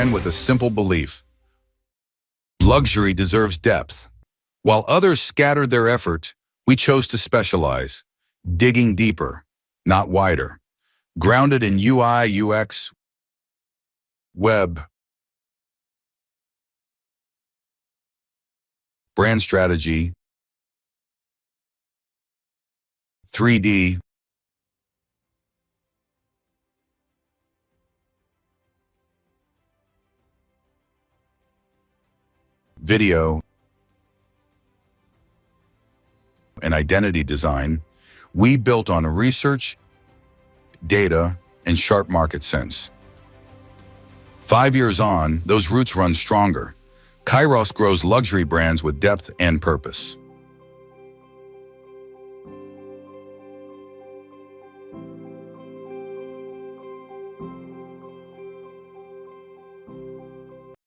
began with a simple belief: luxury deserves depth. While others scattered their effort, we chose to specialize, digging deeper, not wider, grounded in UI, UX, web, brand strategy, 3D, video, and identity design. We built on research, data, and sharp market sense. 5 years on, those roots run stronger. Kairos grows luxury brands with depth and purpose.